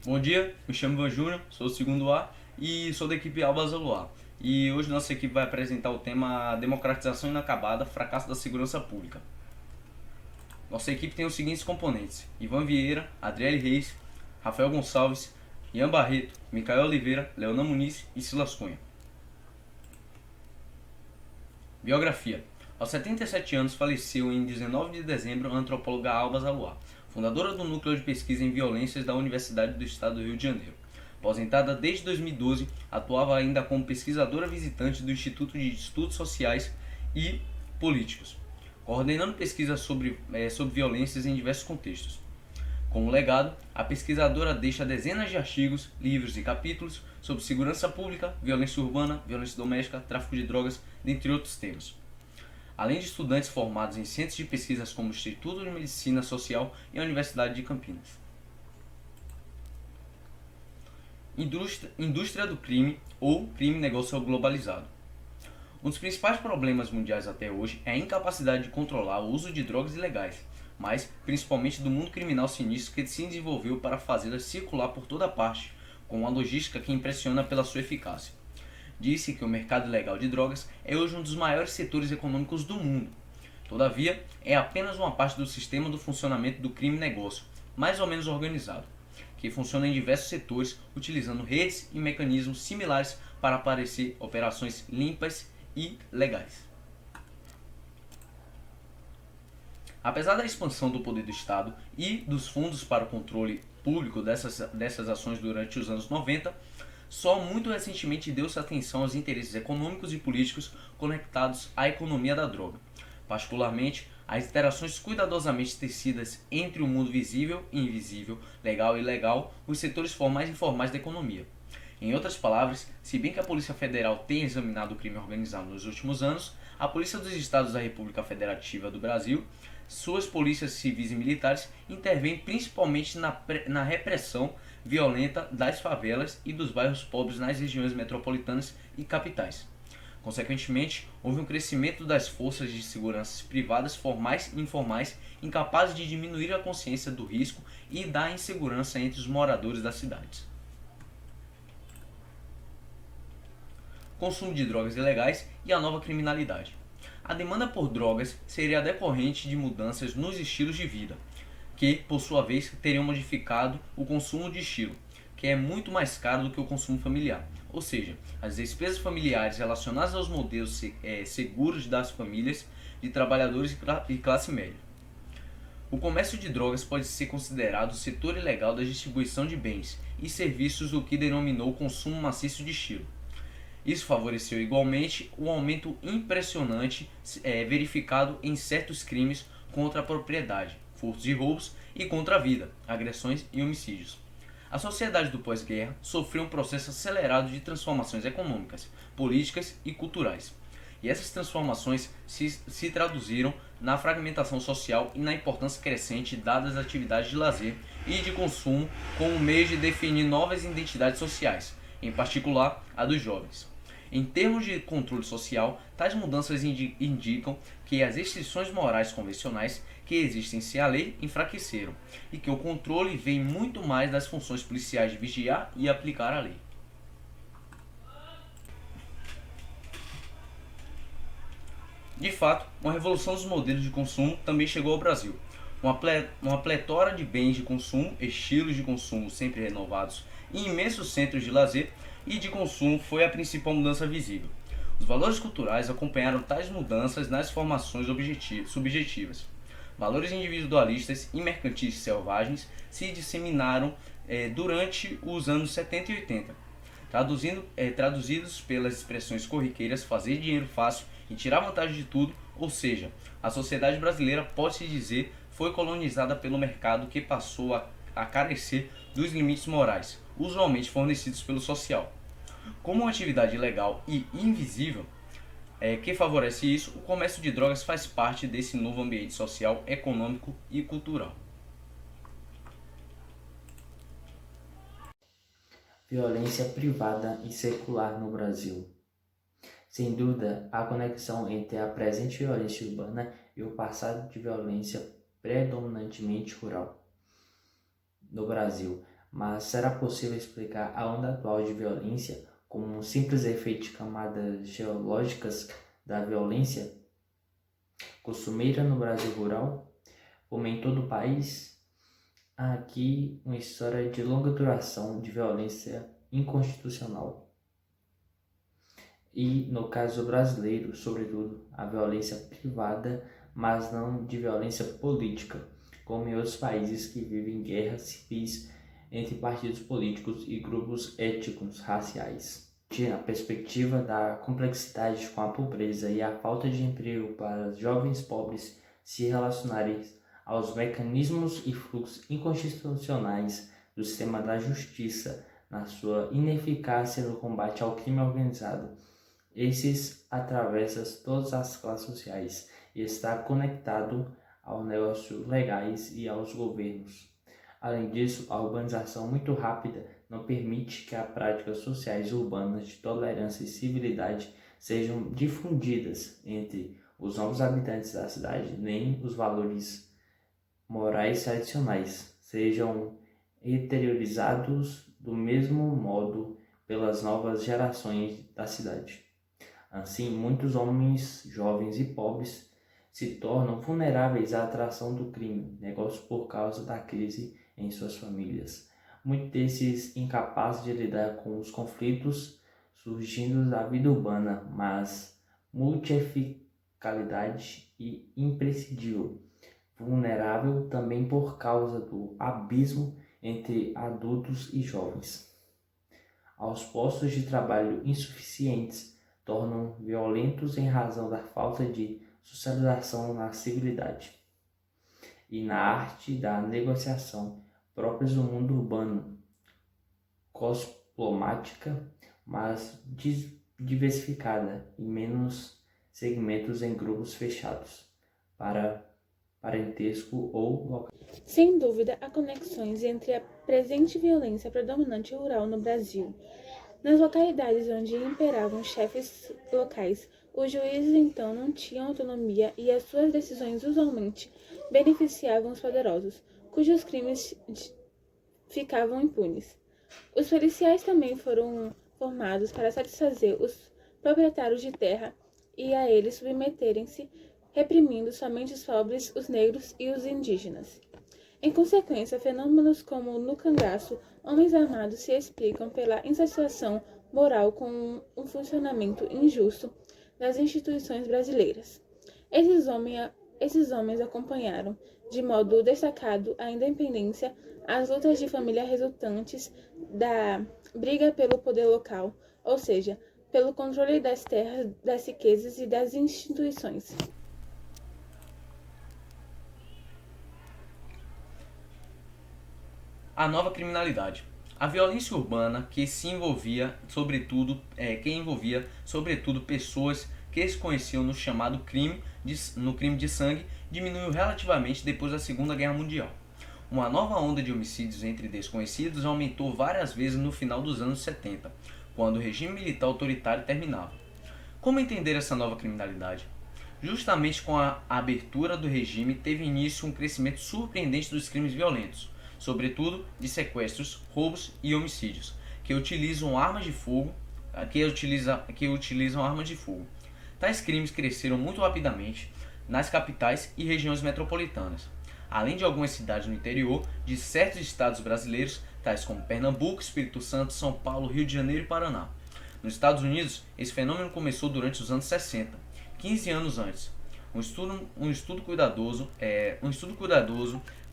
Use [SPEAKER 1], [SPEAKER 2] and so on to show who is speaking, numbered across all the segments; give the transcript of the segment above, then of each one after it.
[SPEAKER 1] Bom dia, me chamo Ivan Júnior, sou do segundo A e sou da equipe Albas Aluar. E hoje nossa equipe vai apresentar o tema Democratização Inacabada, Fracasso da Segurança Pública. Nossa equipe tem os seguintes componentes: Ivan Vieira, Adriele Reis, Rafael Gonçalves, Ian Barreto, Micael Oliveira, Leonan Muniz e Silas Cunha. Biografia. Aos 77 anos faleceu em 19 de dezembro a antropóloga Albas Aluar, fundadora do Núcleo de Pesquisa em Violências da Universidade do Estado do Rio de Janeiro. Aposentada desde 2012, atuava ainda como pesquisadora visitante do Instituto de Estudos Sociais e Políticos, coordenando pesquisas sobre violências em diversos contextos. Como legado, a pesquisadora deixa dezenas de artigos, livros e capítulos sobre segurança pública, violência urbana, violência doméstica, tráfico de drogas, dentre outros temas. Além de estudantes formados em centros de pesquisas como o Instituto de Medicina Social e a Universidade de Campinas. Indústria do crime ou crime-negócio globalizado. Um dos principais problemas mundiais até hoje é a incapacidade de controlar o uso de drogas ilegais, mas principalmente do mundo criminal sinistro que se desenvolveu para fazê-las circular por toda parte, com uma logística que impressiona pela sua eficácia. Disse que o mercado ilegal de drogas é hoje um dos maiores setores econômicos do mundo. Todavia, é apenas uma parte do sistema do funcionamento do crime-negócio, mais ou menos organizado, que funciona em diversos setores, utilizando redes e mecanismos similares para parecer operações limpas e legais. Apesar da expansão do poder do Estado e dos fundos para o controle público dessas ações durante os anos 90, só muito recentemente deu-se atenção aos interesses econômicos e políticos conectados à economia da droga, particularmente as interações cuidadosamente tecidas entre o mundo visível e invisível, legal e ilegal, os setores formais e informais da economia. Em outras palavras, se bem que a Polícia Federal tem examinado o crime organizado nos últimos anos, a Polícia dos Estados da República Federativa do Brasil, suas polícias civis e militares intervêm principalmente na repressão violenta das favelas e dos bairros pobres nas regiões metropolitanas e capitais. Consequentemente, houve um crescimento das forças de segurança privadas formais e informais incapazes de diminuir a consciência do risco e da insegurança entre os moradores das cidades. Consumo de drogas ilegais e a nova criminalidade. A demanda por drogas seria decorrente de mudanças nos estilos de vida, que, por sua vez, teriam modificado o consumo de estilo, que é muito mais caro do que o consumo familiar. Ou seja, as despesas familiares relacionadas aos modelos seguros das famílias de trabalhadores e classe média. O comércio de drogas pode ser considerado o setor ilegal da distribuição de bens e serviços do que denominou consumo maciço de estilo. Isso favoreceu igualmente o aumento impressionante verificado em certos crimes contra a propriedade, furtos e roubos, e contra a vida, agressões e homicídios. A sociedade do pós-guerra sofreu um processo acelerado de transformações econômicas, políticas e culturais. E essas transformações se traduziram na fragmentação social e na importância crescente dada às atividades de lazer e de consumo como meio de definir novas identidades sociais, em particular a dos jovens. Em termos de controle social, tais mudanças indicam que as restrições morais convencionais que existem sem a lei enfraqueceram e que o controle vem muito mais das funções policiais de vigiar e aplicar a lei. De fato, uma revolução dos modelos de consumo também chegou ao Brasil. Uma pletora de bens de consumo, estilos de consumo sempre renovados e imensos centros de lazer e de consumo foi a principal mudança visível. Os valores culturais acompanharam tais mudanças nas formações subjetivas. Valores individualistas e mercantis selvagens se disseminaram durante os anos 70 e 80, traduzidos pelas expressões corriqueiras fazer dinheiro fácil e tirar vantagem de tudo, ou seja, a sociedade brasileira, pode-se dizer, foi colonizada pelo mercado que passou a carecer dos limites morais, usualmente fornecidos pelo social. Como uma atividade ilegal e invisível, que favorece isso, o comércio de drogas faz parte desse novo ambiente social, econômico e cultural.
[SPEAKER 2] Violência privada e secular no Brasil. Sem dúvida, há conexão entre a presente violência urbana e o passado de violência predominantemente rural no Brasil, mas será possível explicar a onda atual de violência como um simples efeito de camadas geológicas da violência costumeira no Brasil rural, como em todo o país? Há aqui uma história de longa duração de violência inconstitucional. E, no caso brasileiro, sobretudo, a violência privada, mas não de violência política, como em outros países que vivem guerras civis entre partidos políticos e grupos étnicos raciais. Na perspectiva da complexidade com a pobreza e a falta de emprego para jovens pobres se relacionarem aos mecanismos e fluxos inconstitucionais do sistema da justiça na sua ineficácia no combate ao crime organizado, esses atravessam todas as classes sociais e está conectado aos negócios legais e aos governos. Além disso, a urbanização muito rápida não permite que as práticas sociais urbanas de tolerância e civilidade sejam difundidas entre os novos habitantes da cidade, nem os valores morais tradicionais sejam interiorizados do mesmo modo pelas novas gerações da cidade. Assim, muitos homens jovens e pobres se tornam vulneráveis à atração do crime, negócio por causa da crise em suas famílias. Muitos desses incapazes de lidar com os conflitos surgindo da vida urbana, mas multi-eficalidade e imprescindível, vulnerável também por causa do abismo entre adultos e jovens. Aos postos de trabalho insuficientes, tornam violentos em razão da falta de socialização na civilidade e na arte da negociação próprias do mundo urbano, cosmopolita, mas diversificada em menos segmentos em grupos fechados, para parentesco ou local.
[SPEAKER 3] Sem dúvida, há conexões entre a presente violência predominante rural no Brasil. Nas localidades onde imperavam chefes locais, os juízes então não tinham autonomia e as suas decisões usualmente beneficiavam os poderosos, cujos crimes ficavam impunes. Os policiais também foram formados para satisfazer os proprietários de terra e a eles submeterem-se, reprimindo somente os pobres, os negros e os indígenas. Em consequência, fenômenos como no cangaço, homens armados se explicam pela insatisfação moral com um funcionamento injusto das instituições brasileiras. Esses homens acompanharam, de modo destacado, a independência, as lutas de família resultantes da briga pelo poder local, ou seja, pelo controle das terras, das riquezas e das instituições.
[SPEAKER 1] A nova criminalidade. A violência urbana que envolvia sobretudo pessoas que se conheciam no chamado crime de sangue diminuiu relativamente depois da Segunda Guerra Mundial. Uma nova onda de homicídios entre desconhecidos aumentou várias vezes no final dos anos 70, quando o regime militar autoritário terminava. Como entender essa nova criminalidade? Justamente com a abertura do regime teve início um crescimento surpreendente dos crimes violentos, sobretudo de sequestros, roubos e homicídios, que utilizam armas de fogo. Tais crimes cresceram muito rapidamente nas capitais e regiões metropolitanas, além de algumas cidades no interior de certos estados brasileiros, tais como Pernambuco, Espírito Santo, São Paulo, Rio de Janeiro e Paraná. Nos Estados Unidos, esse fenômeno começou durante os anos 60, 15 anos antes. Um estudo cuidadoso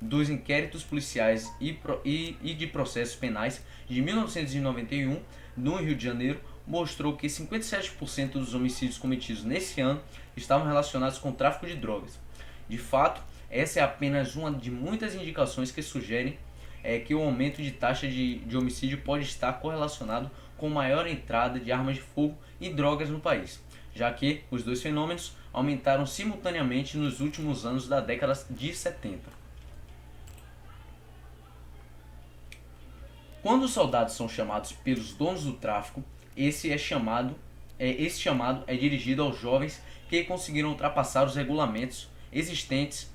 [SPEAKER 1] dos inquéritos policiais e de processos penais de 1991 no Rio de Janeiro mostrou que 57% dos homicídios cometidos nesse ano estavam relacionados com o tráfico de drogas. De fato, essa é apenas uma de muitas indicações que sugerem que o aumento de taxa de homicídio pode estar correlacionado com maior entrada de armas de fogo e drogas no país, já que os dois fenômenos aumentaram simultaneamente nos últimos anos da década de 70. Quando os soldados são chamados pelos donos do tráfico, esse chamado é dirigido aos jovens que conseguiram ultrapassar os regulamentos existentes,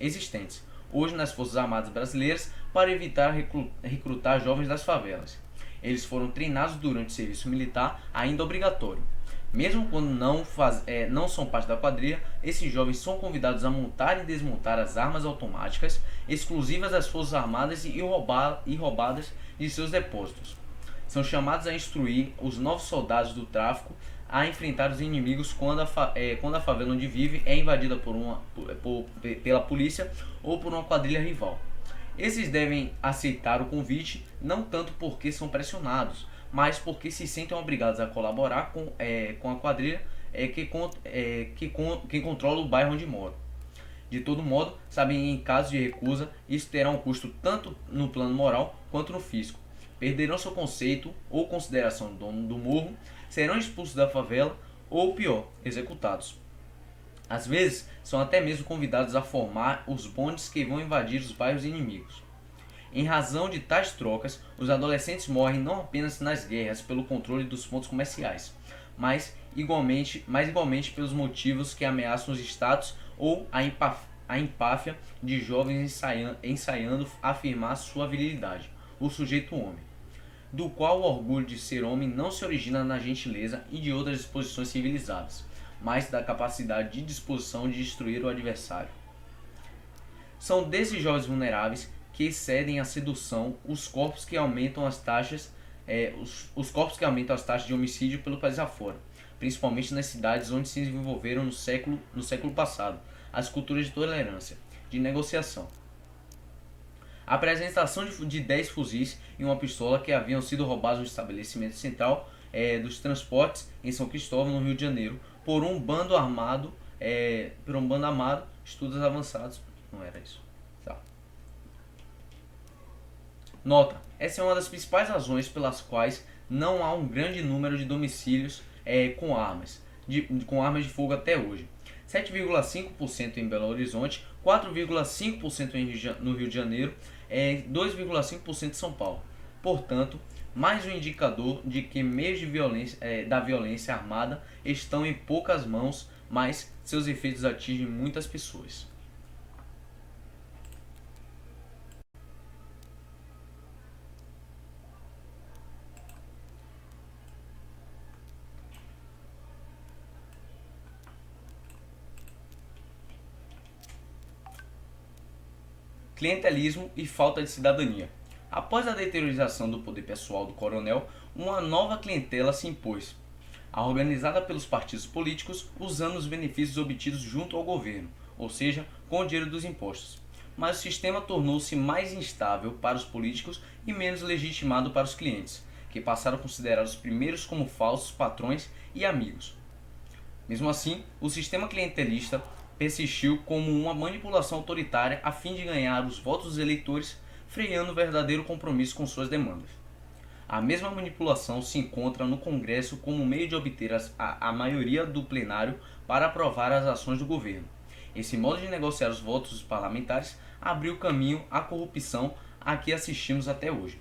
[SPEAKER 1] hoje nas Forças Armadas Brasileiras, para evitar recrutar jovens das favelas. Eles foram treinados durante o serviço militar, ainda obrigatório. Mesmo quando não são parte da quadrilha, esses jovens são convidados a montar e desmontar as armas automáticas exclusivas das Forças Armadas e roubadas de seus depósitos. São chamados a instruir os novos soldados do tráfico a enfrentar os inimigos quando a favela onde vive é invadida pela polícia ou por uma quadrilha rival. Esses devem aceitar o convite não tanto porque são pressionados, mas porque se sentem obrigados a colaborar com a quadrilha que controla o bairro onde moram. De todo modo, sabem que em caso de recusa, isso terá um custo tanto no plano moral quanto no físico. Perderão seu conceito ou consideração dono do morro, serão expulsos da favela ou, pior, executados. Às vezes, são até mesmo convidados a formar os bondes que vão invadir os bairros inimigos. Em razão de tais trocas, os adolescentes morrem não apenas nas guerras pelo controle dos pontos comerciais, mas igualmente pelos motivos que ameaçam os status ou a empáfia de jovens ensaiando afirmar sua virilidade, o sujeito homem, do qual o orgulho de ser homem não se origina na gentileza e de outras disposições civilizadas, mas da capacidade de disposição de destruir o adversário. São desses jovens vulneráveis que cedem à sedução os corpos que aumentam as taxas de homicídio pelo país afora, principalmente nas cidades onde se desenvolveram no século passado as culturas de tolerância, de negociação. A apresentação de 10 fuzis e uma pistola que haviam sido roubados no estabelecimento central dos transportes em São Cristóvão, no Rio de Janeiro, por um bando armado, estudos avançados, não era isso. Tá. Nota, essa é uma das principais razões pelas quais não há um grande número de domicílios com armas de fogo até hoje. 7,5% em Belo Horizonte, 4,5% no Rio de Janeiro, 2,5% em São Paulo. Portanto, mais um indicador de que meios da violência armada estão em poucas mãos, mas seus efeitos atingem muitas pessoas. Clientelismo e falta de cidadania. Após a deteriorização do poder pessoal do coronel, uma nova clientela se impôs, organizada pelos partidos políticos, usando os benefícios obtidos junto ao governo, ou seja, com o dinheiro dos impostos. Mas o sistema tornou-se mais instável para os políticos e menos legitimado para os clientes, que passaram a considerar os primeiros como falsos patrões e amigos. Mesmo assim, o sistema clientelista persistiu como uma manipulação autoritária a fim de ganhar os votos dos eleitores, freando o verdadeiro compromisso com suas demandas. A mesma manipulação se encontra no Congresso como meio de obter a maioria do plenário para aprovar as ações do governo. Esse modo de negociar os votos dos parlamentares abriu caminho à corrupção a que assistimos até hoje.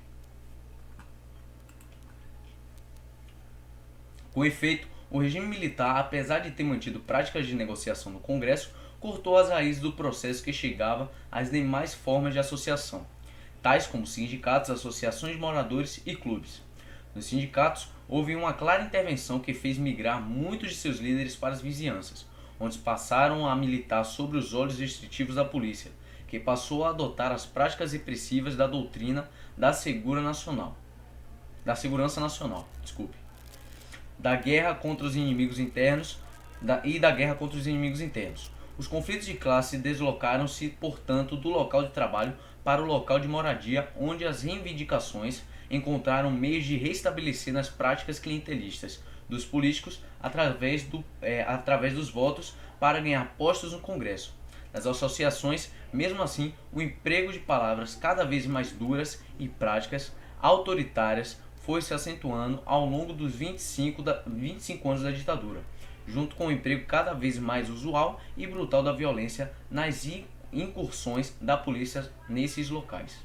[SPEAKER 1] Com efeito, o regime militar, apesar de ter mantido práticas de negociação no Congresso, cortou as raízes do processo que chegava às demais formas de associação, tais como sindicatos, associações de moradores e clubes. Nos sindicatos, houve uma clara intervenção que fez migrar muitos de seus líderes para as vizinhanças, onde passaram a militar sobre os olhos restritivos da polícia, que passou a adotar as práticas repressivas da doutrina da segurança nacional, da guerra contra os inimigos internos da guerra contra os inimigos internos. Os conflitos de classe deslocaram-se, portanto, do local de trabalho para o local de moradia, onde as reivindicações encontraram meios de restabelecer nas práticas clientelistas dos políticos através dos votos para ganhar postos no Congresso. Nas associações, mesmo assim, o emprego de palavras cada vez mais duras e práticas autoritárias foi se acentuando ao longo dos 25 anos da ditadura, junto com o emprego cada vez mais usual e brutal da violência nas incursões da polícia nesses locais.